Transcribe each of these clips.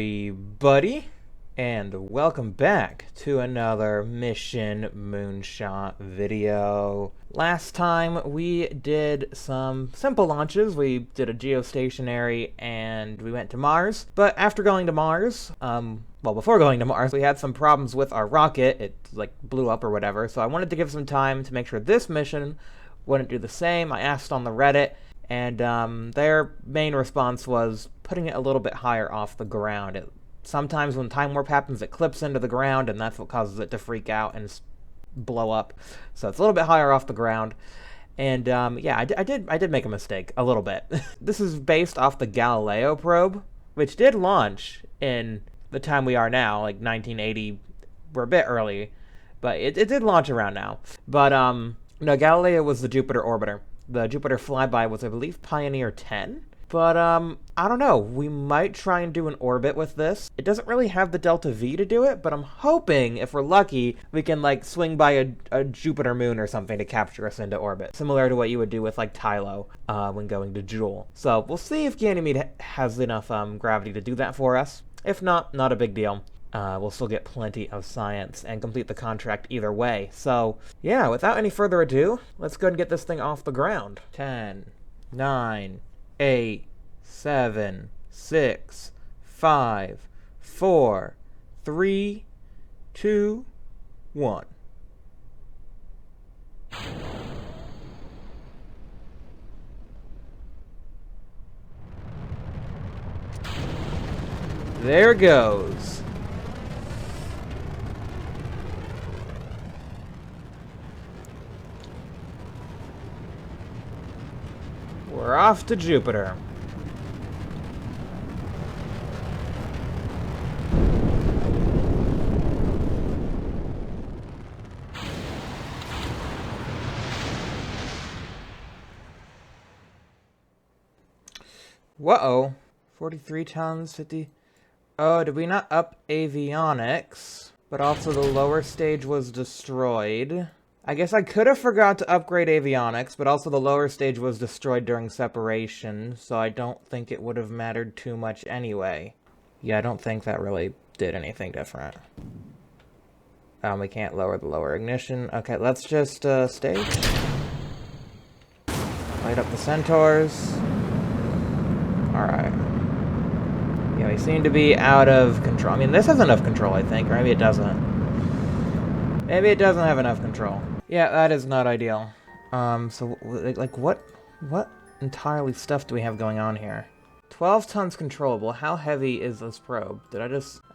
everybody, and welcome back to another Mission Moonshot video. Last time we did some simple launches. We did a geostationary and we went to Mars. But after going to Mars, well, before going to Mars, we had some problems with our rocket. It like blew up or whatever. So I wanted to give some time to make sure this mission wouldn't do the same. I asked on the Reddit, and their main response was putting it a little bit higher off the ground. Sometimes when time warp happens, it clips into the ground, and that's what causes it to freak out and blow up. So it's a little bit higher off the ground. And yeah, I did make a mistake a little bit. This is based off the Galileo probe, which did launch in the time we are now, like 1980. We're a bit early, but it did launch around now. But no, Galileo was the Jupiter orbiter. The Jupiter flyby was, I believe, Pioneer 10. But, I don't know. We might try and do an orbit with this. It doesn't really have the Delta V to do it, but I'm hoping, if we're lucky, we can, like, swing by a Jupiter moon or something to capture us into orbit. Similar to what you would do with, like, Tylo, when going to Joule. So, we'll see if Ganymede has enough, gravity to do that for us. If not, not a big deal. We'll still get plenty of science and complete the contract either way. So, yeah, without any further ado, let's go and get this thing off the ground. 10, 9, 8, 7, 6, 5, 4, 3, 2, 1. There goes. We're off to Jupiter. Whoa. 43 tons, 50... Oh, did we not up avionics? But also the lower stage was destroyed. I guess I could have forgot to upgrade avionics, but also the lower stage was destroyed during separation, so I don't think it would have mattered too much anyway. Yeah, I don't think that really did anything different. We can't lower the lower ignition. Okay, let's just stage. Light up the Centaurs. Alright. Yeah, we seem to be out of control. I mean, this has enough control, I think, or maybe it doesn't. Maybe it doesn't have enough control. Yeah, that is not ideal. So, like, what entirely stuff do we have going on here? 12 tons controllable. How heavy is this probe? I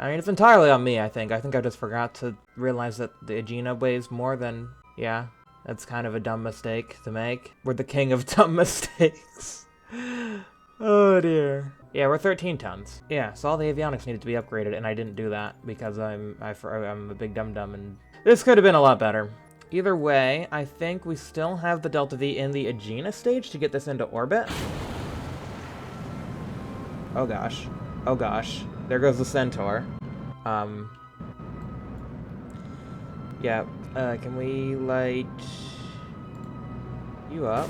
mean, it's entirely on me, I think. I just forgot to realize that the Aegina weighs more than... Yeah, that's kind of a dumb mistake to make. We're the king of dumb mistakes. Oh, dear. Yeah, we're 13 tons. Yeah, so all the avionics needed to be upgraded, and I didn't do that because I'm a big dum-dum, and this could have been a lot better. Either way, I think we still have the Delta V in the Aegina stage to get this into orbit. Oh gosh. Oh gosh. There goes the Centaur. Yeah, can we light you up?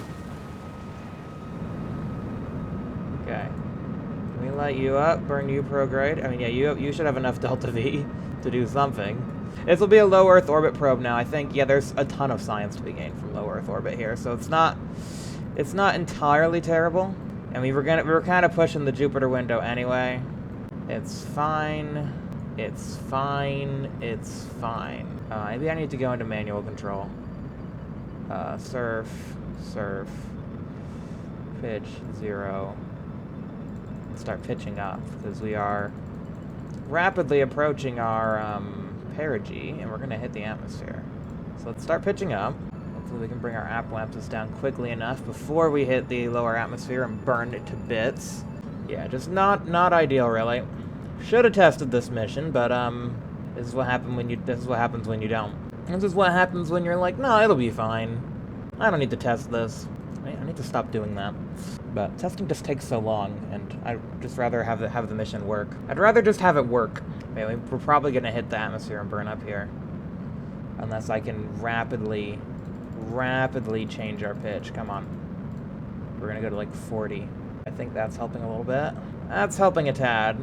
Okay. Can we light you up? Burn you prograde? I mean, yeah, you should have enough Delta V to do something. This will be a low Earth orbit probe now. I think, yeah, there's a ton of science to be gained from low Earth orbit here, so it's not entirely terrible. And we were kind of pushing the Jupiter window anyway. It's fine. It's fine. It's fine. Maybe I need to go into manual control. Surf, pitch 0. Start pitching up because we are rapidly approaching our perigee, and we're gonna hit the atmosphere. So let's start pitching up. Hopefully we can bring our apoapsis down quickly enough before we hit the lower atmosphere and burn it to bits. Yeah, just not ideal, really. Should have tested this mission, but this is what happens when you don't. This is what happens when you're like, no, it'll be fine. I don't need to test this. I need to stop doing that. But testing just takes so long, and I'd just rather have the mission work. I'd rather just have it work. Anyway, we're probably gonna hit the atmosphere and burn up here. Unless I can rapidly change our pitch. Come on. We're gonna go to like 40. I think that's helping a little bit. That's helping a tad.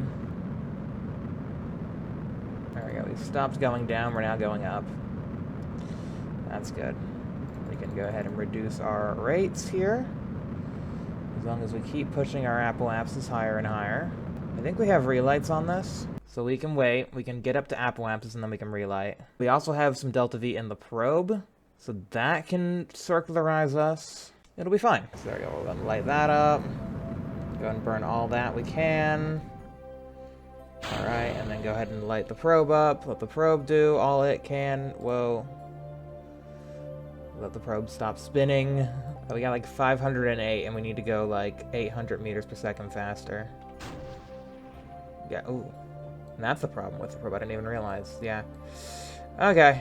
we go. We stopped going down. We're now going up. That's good. We can go ahead and reduce our rates here. As long as we keep pushing our apoapsis higher and higher. I think we have relights on this. So we can wait. We can get up to apoapsis and then we can relight. We also have some delta V in the probe. So that can circularize us. It'll be fine. So there we go. We'll go and light that up. Go and burn all that we can. Alright, and then go ahead and light the probe up. Let the probe do all it can. Whoa. Let the probe stop spinning. We got like 508 and we need to go like 800 meters per second faster. Yeah, ooh. And that's the problem with the probe. I didn't even realize. Yeah. Okay.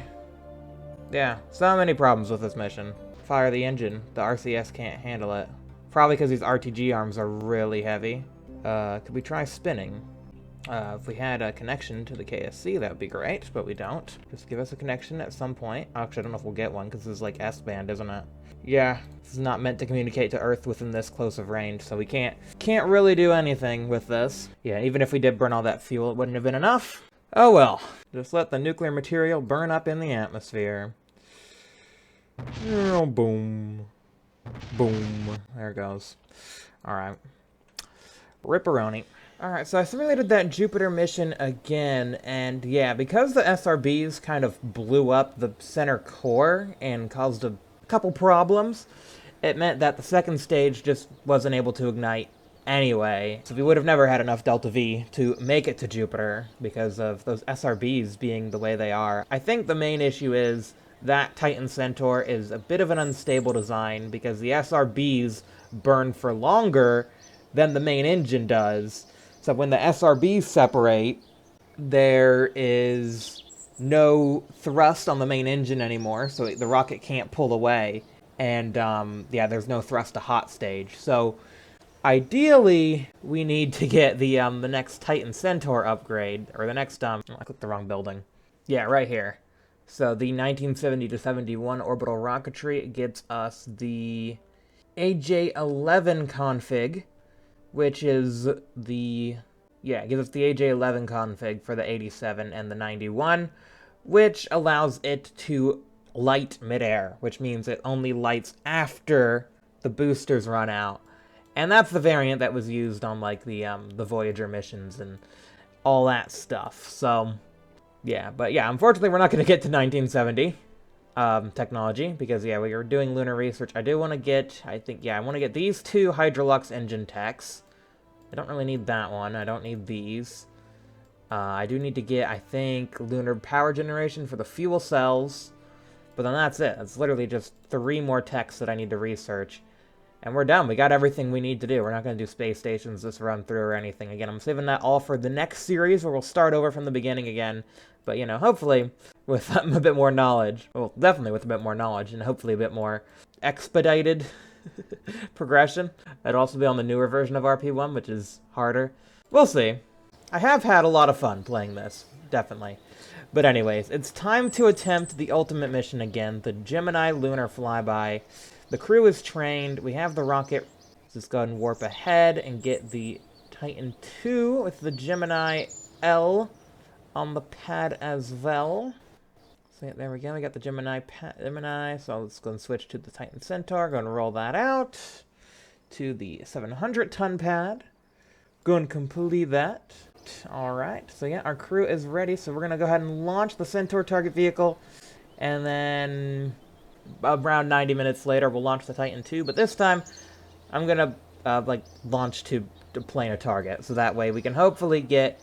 Yeah, so many problems with this mission. Fire the engine. The RCS can't handle it. Probably because these RTG arms are really heavy. Could we try spinning? If we had a connection to the KSC, that would be great, but we don't. Just give us a connection at some point. Actually, I don't know if we'll get one, because this is like S-band, isn't it? Yeah, this is not meant to communicate to Earth within this close of range, so we can't really do anything with this. Yeah, even if we did burn all that fuel, it wouldn't have been enough. Oh well. Just let the nuclear material burn up in the atmosphere. Oh, boom. Boom. There it goes. Alright. Ripperoni. Alright, so I simulated that Jupiter mission again, and yeah, because the SRBs kind of blew up the center core and caused a couple problems, it meant that the second stage just wasn't able to ignite anyway. So we would have never had enough Delta V to make it to Jupiter because of those SRBs being the way they are. I think the main issue is that Titan Centaur is a bit of an unstable design because the SRBs burn for longer than the main engine does. So when the SRBs separate, there is no thrust on the main engine anymore, so the rocket can't pull away. And yeah, there's no thrust to hot stage. So ideally, we need to get the next Titan Centaur upgrade, or the next I clicked the wrong building. Yeah, right here. So the 1970 to 71 orbital rocketry gets us the AJ11 config, which is the, yeah, it gives us the AJ11 config for the 87 and the 91, which allows it to light midair, which means it only lights after the boosters run out. And that's the variant that was used on, like, the Voyager missions and all that stuff. So yeah, but yeah, unfortunately we're not going to get to 1970 technology, because yeah, we were doing lunar research. I do want to get, I think, yeah, I want to get these two Hydrolux engine techs. I don't really need that one. I don't need these. I do need to get, I think, lunar power generation for the fuel cells, but then that's it. It's literally just 3 more techs that I need to research. And we're done. We got everything we need to do. We're not going to do space stations this run through or anything. Again, I'm saving that all for the next series where we'll start over from the beginning again. But, you know, hopefully with a bit more knowledge. Well, definitely with a bit more knowledge and hopefully a bit more expedited progression. It'll also be on the newer version of RP1, which is harder. We'll see. I have had a lot of fun playing this. Definitely. But anyways, it's time to attempt the ultimate mission again. The Gemini lunar flyby. The crew is trained. We have the rocket. Let's just go ahead and warp ahead and get the Titan II with the Gemini L on the pad as well. So there we go. We got the Gemini. So let's go and switch to the Titan Centaur. Go and roll that out to the 700-ton pad. Go and complete that. All right. So yeah, our crew is ready. So we're gonna go ahead and launch the Centaur target vehicle, and then around 90 minutes later, we'll launch the Titan II, but this time, I'm gonna, like, launch to planar target, so that way we can hopefully get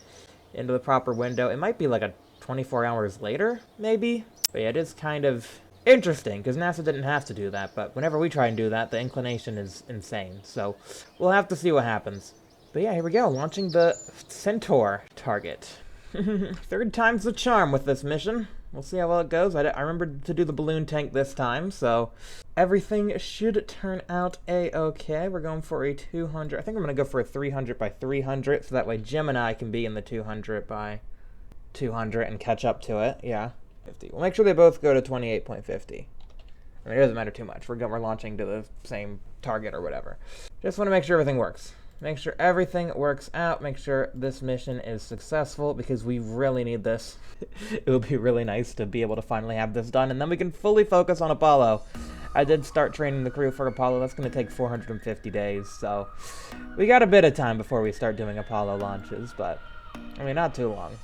into the proper window. It might be, like, a 24 hours later, maybe? But yeah, it is kind of interesting, because NASA didn't have to do that, but whenever we try and do that, the inclination is insane, so we'll have to see what happens. But yeah, here we go, launching the Centaur target. Third time's the charm with this mission. We'll see how well it goes. I remembered to do the balloon tank this time, so everything should turn out a-okay. We're going for a 200. I think I'm going to go for a 300 by 300, so that way Gemini can be in the 200 by 200 and catch up to it. Yeah. 50. We'll make sure they both go to 28.50. I mean, it doesn't matter too much. We're launching to the same target or whatever. Just want to make sure everything works. Make sure everything works out. Make sure this mission is successful because we really need this. It would be really nice to be able to finally have this done, and then we can fully focus on Apollo. I did start training the crew for Apollo. That's going to take 450 days, so we got a bit of time before we start doing Apollo launches, but, I mean, not too long.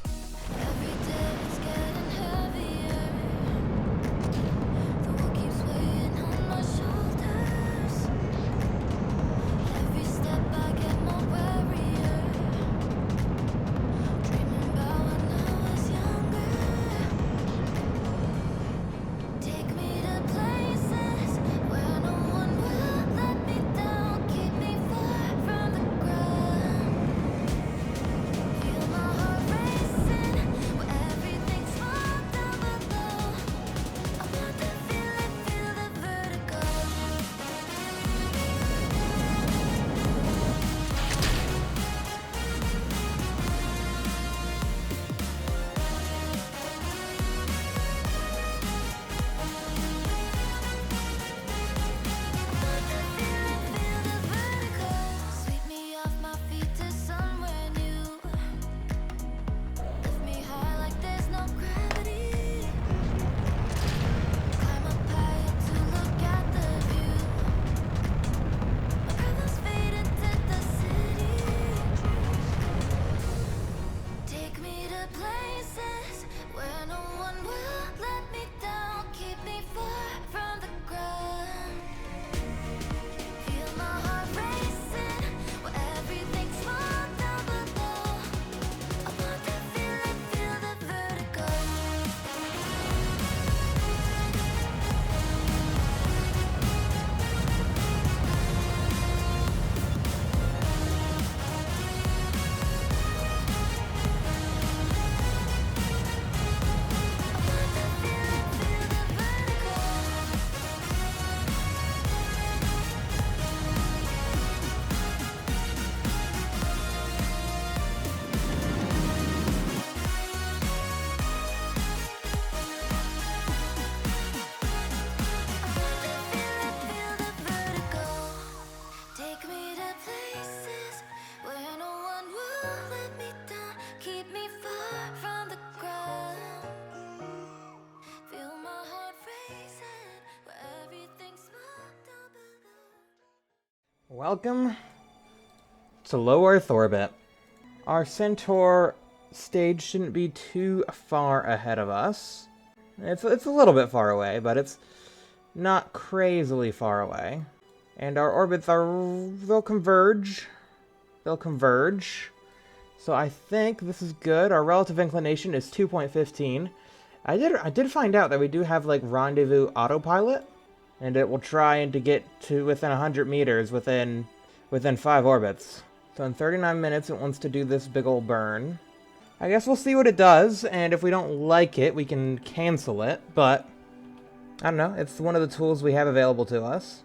Welcome to low Earth orbit. Our Centaur stage shouldn't be too far ahead of us. It's a little bit far away, but it's not crazily far away. And our orbits they'll converge. They'll converge. So I think this is good. Our relative inclination is 2.15. I did find out that we do have like rendezvous autopilot. And it will try to get to within 100 meters within 5 orbits. So in 39 minutes, it wants to do this big ol' burn. I guess we'll see what it does, and if we don't like it, we can cancel it, but I don't know, it's one of the tools we have available to us.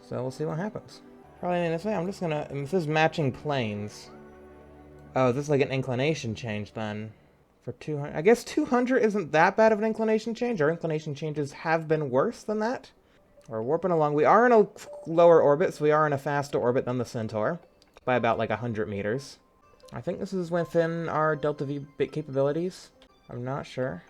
So we'll see what happens. Probably this way, I'm just gonna, this is matching planes. Oh, this is like an inclination change then. For 200, I guess 200 isn't that bad of an inclination change. Our inclination changes have been worse than that. We're warping along. We are in a lower orbit, so we are in a faster orbit than the Centaur. By about like 100 meters. I think this is within our Delta V bit capabilities. I'm not sure.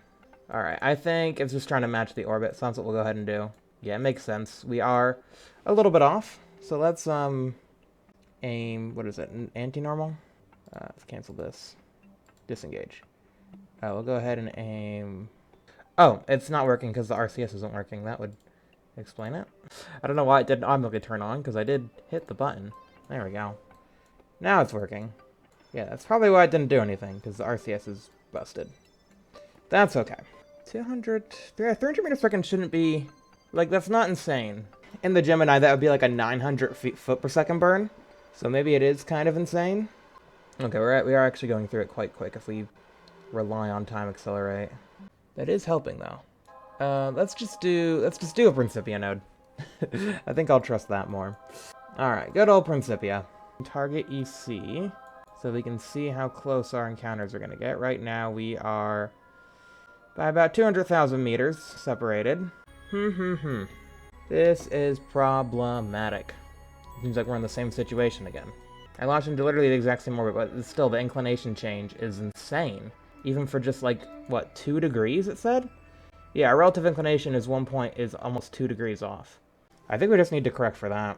Alright, I think it's just trying to match the orbit, so that's what we'll go ahead and do. Yeah, it makes sense. We are a little bit off. So let's aim, what is it, anti-normal? Let's cancel this. Disengage. We'll go ahead and aim... Oh, it's not working because the RCS isn't working. That would explain it. I don't know why it didn't automatically turn on, because I did hit the button. There we go. Now it's working. Yeah, that's probably why it didn't do anything, because the RCS is busted. That's okay. 300 meters per second shouldn't be... Like, that's not insane. In the Gemini, that would be like a 900 foot per second burn. So maybe it is kind of insane. Okay, we are actually going through it quite quick if we rely on time accelerate. That is helping though. Let's just do a Principia node. I think I'll trust that more. Alright, good old Principia. Target EC, so we can see how close our encounters are going to get. Right now we are by about 200,000 meters separated. This is problematic. Seems like we're in the same situation again. I launched into literally the exact same orbit, but still, the inclination change is insane. Even for just like, what, 2 degrees, it said? Yeah, our relative inclination is is almost 2 degrees off. I think we just need to correct for that.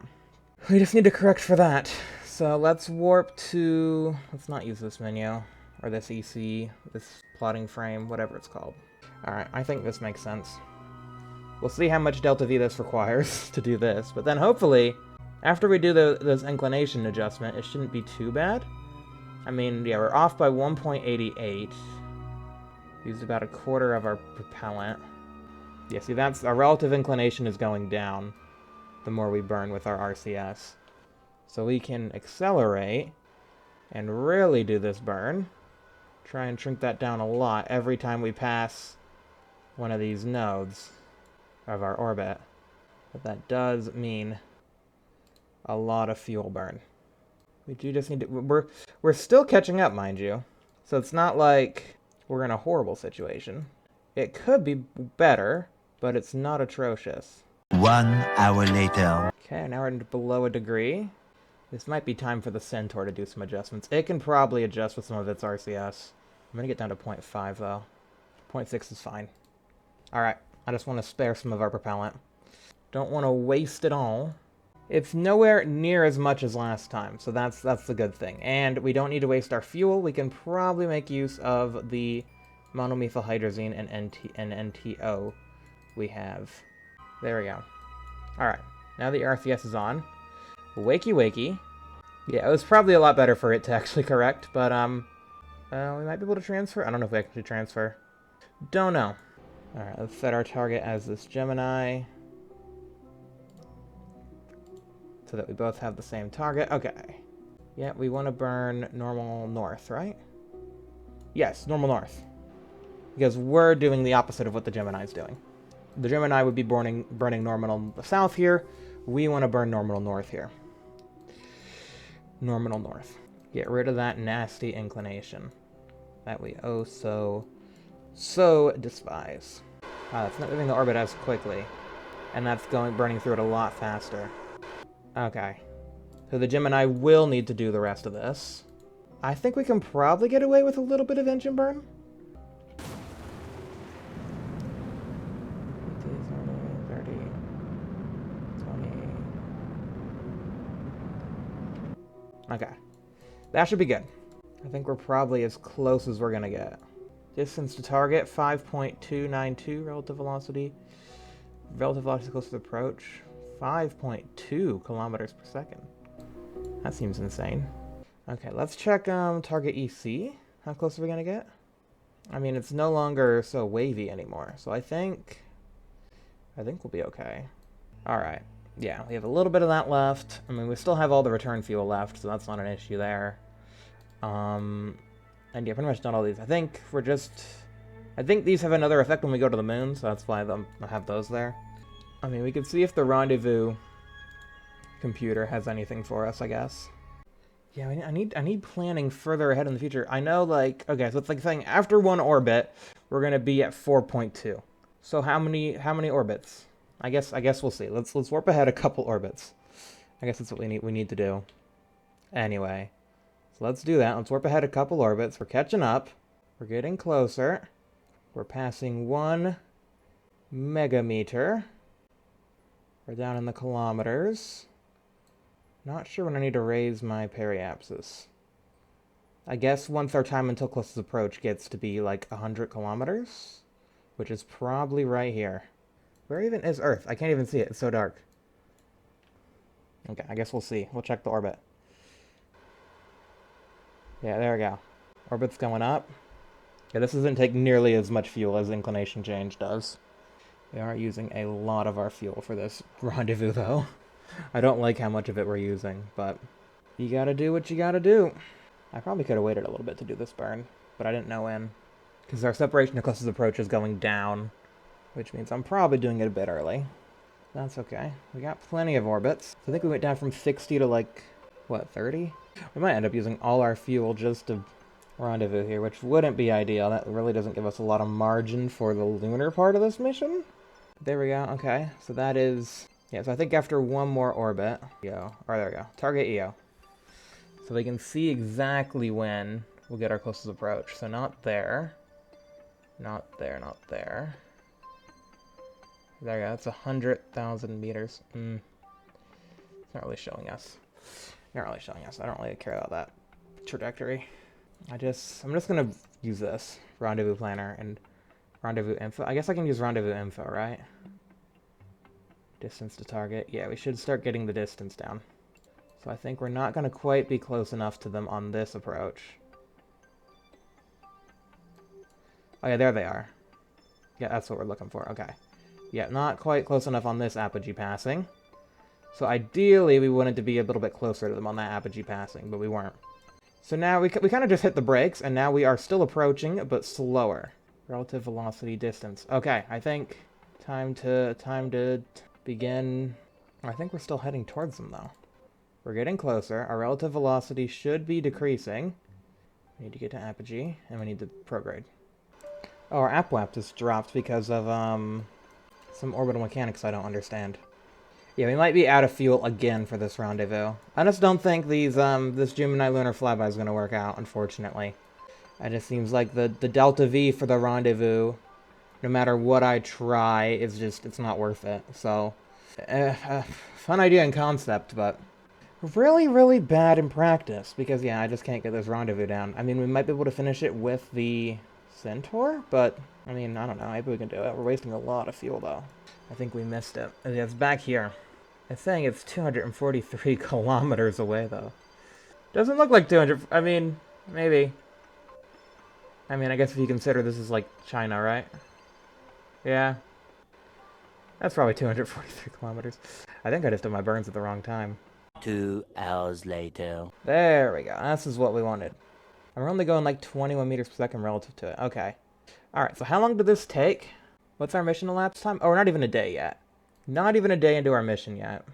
We just need to correct for that. So let's warp to... Let's not use this menu. Or this EC, this plotting frame, whatever it's called. Alright, I think this makes sense. We'll see how much delta V this requires to do this, but then hopefully, after we do this inclination adjustment, it shouldn't be too bad. I mean, yeah, we're off by 1.88. Used about a quarter of our propellant. Yeah, see, that's our relative inclination is going down the more we burn with our RCS. So we can accelerate and really do this burn. Try and shrink that down a lot every time we pass one of these nodes of our orbit. But that does mean a lot of fuel burn. We do just need to... We're still catching up, mind you. So it's not like we're in a horrible situation. It could be better, but it's not atrocious. 1 hour later. Okay, now we're below a degree. This might be time for the Centaur to do some adjustments. It can probably adjust with some of its RCS. I'm going to get down to 0.5, though. 0.6 is fine. Alright, I just want to spare some of our propellant. Don't want to waste it all. It's nowhere near as much as last time, so that's the good thing. And we don't need to waste our fuel. We can probably make use of the monomethylhydrazine and NTO we have. There we go. Alright, now the RCS is on. Wakey wakey. Yeah, it was probably a lot better for it to actually correct, but we might be able to transfer. I don't know if we actually transfer. Don't know. Alright, let's set our target as this Gemini. So that we both have the same target. Okay. Yeah, we want to burn normal north, right? Yes, normal north. Because we're doing the opposite of what the Gemini's doing. The Gemini would be burning normal south here. We want to burn normal north here. Normal north. Get rid of that nasty inclination that we oh so despise. It's not moving the orbit as quickly, and that's burning through it a lot faster. Okay, so the Gemini will need to do the rest of this. I think we can probably get away with a little bit of engine burn. 30, 20. Okay, that should be good. I think we're probably as close as we're gonna get. Distance to target, 5.292 relative velocity. Relative velocity close to approach, 5.2 kilometers per second. That seems insane. Okay, let's check target EC. How close are we gonna get? I mean, it's no longer so wavy anymore, so I think we'll be okay. Alright, yeah, we have a little bit of that left. I mean, we still have all the return fuel left, so that's not an issue there. And yeah, pretty much done all these. I think these have another effect when we go to the moon, so that's why I have those there. I mean, we could see if the rendezvous computer has anything for us, I guess. Yeah, I need planning further ahead in the future. I know, like, okay, so it's like saying after one orbit, we're gonna be at 4.2. So how many orbits? I guess we'll see. Let's warp ahead a couple orbits. I guess that's what we need to do. Anyway. So let's do that. Let's warp ahead a couple orbits. We're catching up. We're getting closer. We're passing 1 megameter. We're down in the kilometers. Not sure when I need to raise my periapsis. I guess once our time until closest approach gets to be like 100 kilometers, which is probably right here. Where even is Earth? I can't even see it. It's so dark. Okay, I guess we'll see. We'll check the orbit. Yeah, there we go. Orbit's going up. Yeah, this doesn't take nearly as much fuel as inclination change does. We are using a lot of our fuel for this rendezvous, though. I don't like how much of it we're using, but you gotta do what you gotta do. I probably could have waited a little bit to do this burn, but I didn't know when. Because our separation to closest approach is going down, which means I'm probably doing it a bit early. That's okay. We got plenty of orbits. So I think we went down from 60 to like, what, 30? We might end up using all our fuel just to rendezvous here, which wouldn't be ideal. That really doesn't give us a lot of margin for the lunar part of this mission. There we go. Okay, so that is... Yeah, so I think after one more orbit, EO, or there we go, target EO. So we can see exactly when we'll get our closest approach. So not there, not there, not there. There we go, that's 100,000 meters. It's not really showing us. Not really showing us. I don't really care about that trajectory. I'm just gonna use this rendezvous planner and rendezvous info. I guess I can use rendezvous info, right? Distance to target. Yeah, we should start getting the distance down. So I think we're not gonna quite be close enough to them on this approach. Oh yeah, there they are. Yeah, that's what we're looking for. Okay. Yeah, not quite close enough on this apogee passing. So ideally, we wanted to be a little bit closer to them on that apogee passing, but we weren't. So now we kind of just hit the brakes, and now we are still approaching, but slower. Relative velocity distance. Okay, I think time to begin. I think we're still heading towards them, though. We're getting closer. Our relative velocity should be decreasing. We need to get to apogee, and we need to prograde. Oh, our AppWap just dropped because of some orbital mechanics I don't understand. Yeah, we might be out of fuel again for this rendezvous. I just don't think these this Gemini lunar flyby is going to work out, unfortunately. It just seems like the delta V for the rendezvous, no matter what I try, it's not worth it. So, fun idea in concept, but really, really bad in practice. Because, yeah, I just can't get this rendezvous down. I mean, we might be able to finish it with the Centaur, but, I mean, I don't know. Maybe we can do it. We're wasting a lot of fuel, though. I think we missed it. It's back here. It's saying it's 243 kilometers away, though. Doesn't look like 200... I mean, maybe. I mean, I guess if you consider this is, like, China, right? Yeah. That's probably 243 kilometers. I think I just did my burns at the wrong time. 2 hours later. There we go. This is what we wanted. And we're only going, like, 21 meters per second relative to it. Okay. Alright, so how long did this take? What's our mission elapsed time? Oh, we're not even a day yet. Not even a day into our mission yet.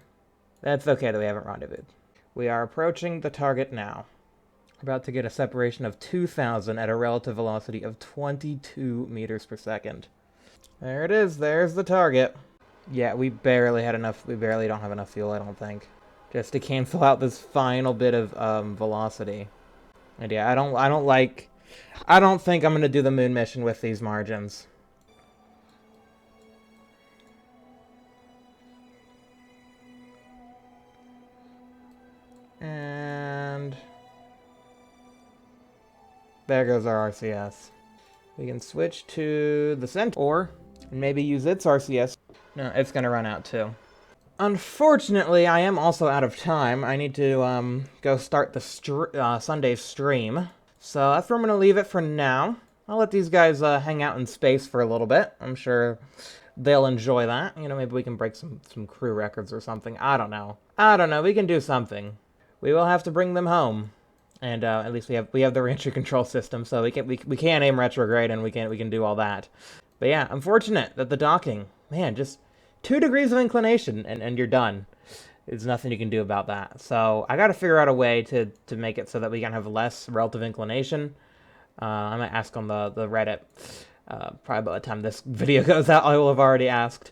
That's okay that we haven't rendezvoused. We are approaching the target now. We're about to get a separation of 2,000 at a relative velocity of 22 meters per second. There it is. There's the target. Yeah, we barely don't have enough fuel, I don't think. Just to cancel out this final bit of velocity. And yeah, I don't think I'm going to do the moon mission with these margins. And there goes our RCS. We can switch to the Centaur and maybe use its RCS. No, it's going to run out too. Unfortunately, I am also out of time. I need to go start the Sunday stream. So that's where I'm going to leave it for now. I'll let these guys hang out in space for a little bit. I'm sure they'll enjoy that. You know, maybe we can break some crew records or something. I don't know. We can do something. We will have to bring them home, and at least we have the reentry control system, so we can aim retrograde and we can do all that. But yeah, unfortunate that the docking, man, just 2 degrees of inclination and you're done. There's nothing you can do about that. So I got to figure out a way to make it so that we can have less relative inclination. I might ask on the Reddit. Probably by the time this video goes out, I will have already asked.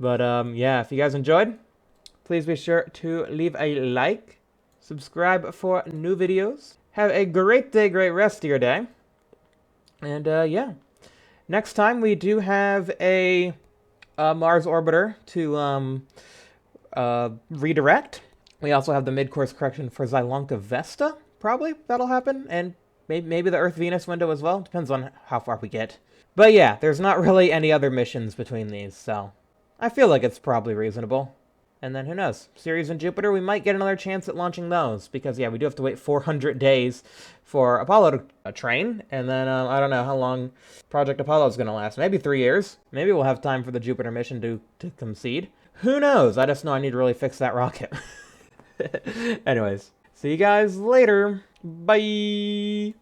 But yeah, if you guys enjoyed, please be sure to leave a like. Subscribe for new videos. Have a great day, great rest of your day. And yeah. Next time we do have a Mars orbiter to redirect. We also have the mid-course correction for Zielonka Vesta. Probably that'll happen. And maybe the Earth-Venus window as well. Depends on how far we get. But yeah, there's not really any other missions between these. So I feel like it's probably reasonable. And then, who knows? Ceres and Jupiter, we might get another chance at launching those. Because, yeah, we do have to wait 400 days for Apollo to train. And then, I don't know how long Project Apollo is going to last. Maybe 3 years. Maybe we'll have time for the Jupiter mission to concede. Who knows? I just know I need to really fix that rocket. Anyways, see you guys later. Bye!